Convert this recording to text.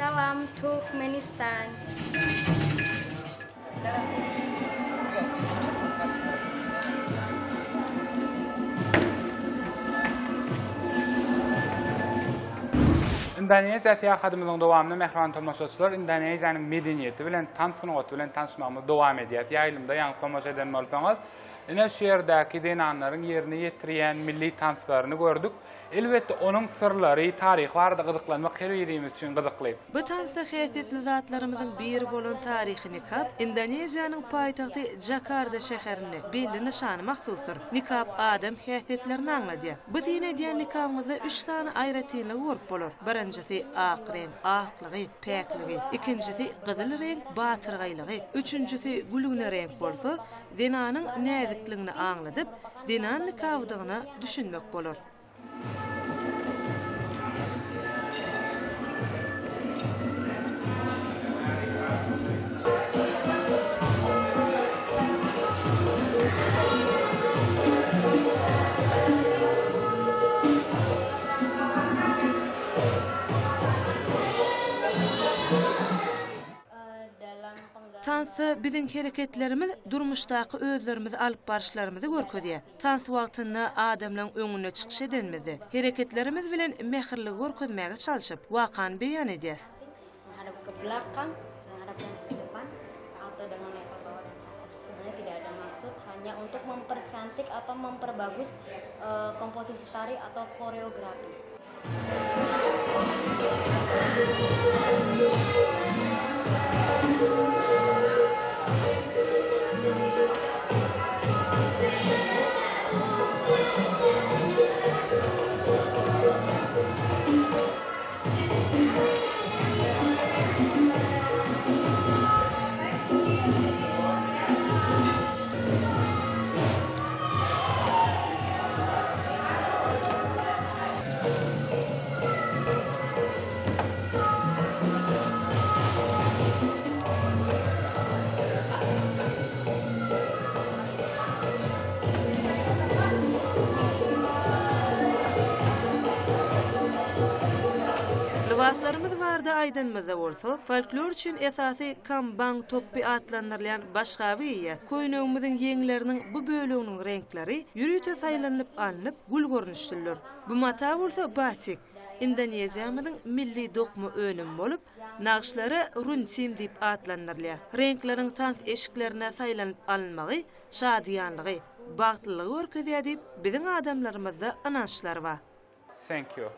Salam Turkmenistan. Indoneziya tiyaqadımızın dowamyny mehriban tomoşaçylar Indoneziýanyň medeniýeti bilen tansyňaty bilen tanışmagymyz dowam edýär. Ýaýlymda ýa-ni tomoşa eden bolsaňyz, ine şu ýerdäki dinanlaryň ýerini ýetirýän milli tanslaryny gördük. Elbetde onuň sırlary, taryhy barada gyzyklanmak her birimiz üçin gyzykly. Bu tansa häsiýetli zatlarymyzyň biri bolan taryhy nikab Indoneziýanyň paýtagty Jakarta şäherini belli nişany mahsusdyr. Nikab adam häsiýetlerini aňladýar. Biz ýene diýen nikabymyzda 3 tane aýratynly görüp bolar. Birinjisi ak renk, aklygy, päkligi, ikincisi gyzyl renk, batyrgylygy, üçüncüsi gülügne renk bolsa, dinanyň näzikligini aňladyp, dinan nikabdygyny düşünmek bolar. Tansa bizim hereketlerimiz durmuşdaky özlerimizi alyp barşlarymyzy görkezýär. Tans wagtynda adamlaryň öňüne çykyş edenmizi, hereketlerimiz bilen mehirli görkezmäge çalyşyp, wakany beýan edýäs. Menghadap ke belakang, menghadap ke depan, atau dengan yang ke bawah dan atas. Sebenarnya tidak ada maksud, hanya untuk mempercantik atau memperbagus komposisi tari atau koreografi. Libaslarymyz barda aýdynmyza bolsa, folklor üçin esasy kambang toppi atlanyrlayan başga bir koýnagymyzyň ýeňleriniň bu böleginiň renkleri ýürüte saýlanyp alınıp gül görnüşdirler. Bu mata bolsa batik, Indoneziýamyzyň milli dokmy önüm bolup, naqşlary runçim diýip atlanyrlar. Renkleriň tans eşiklerine saýlanyp alınmagy, şadyanlygy, bagtlylygy görkezýär diýip biziň adamlarymyzda anançlar bar. Thank you.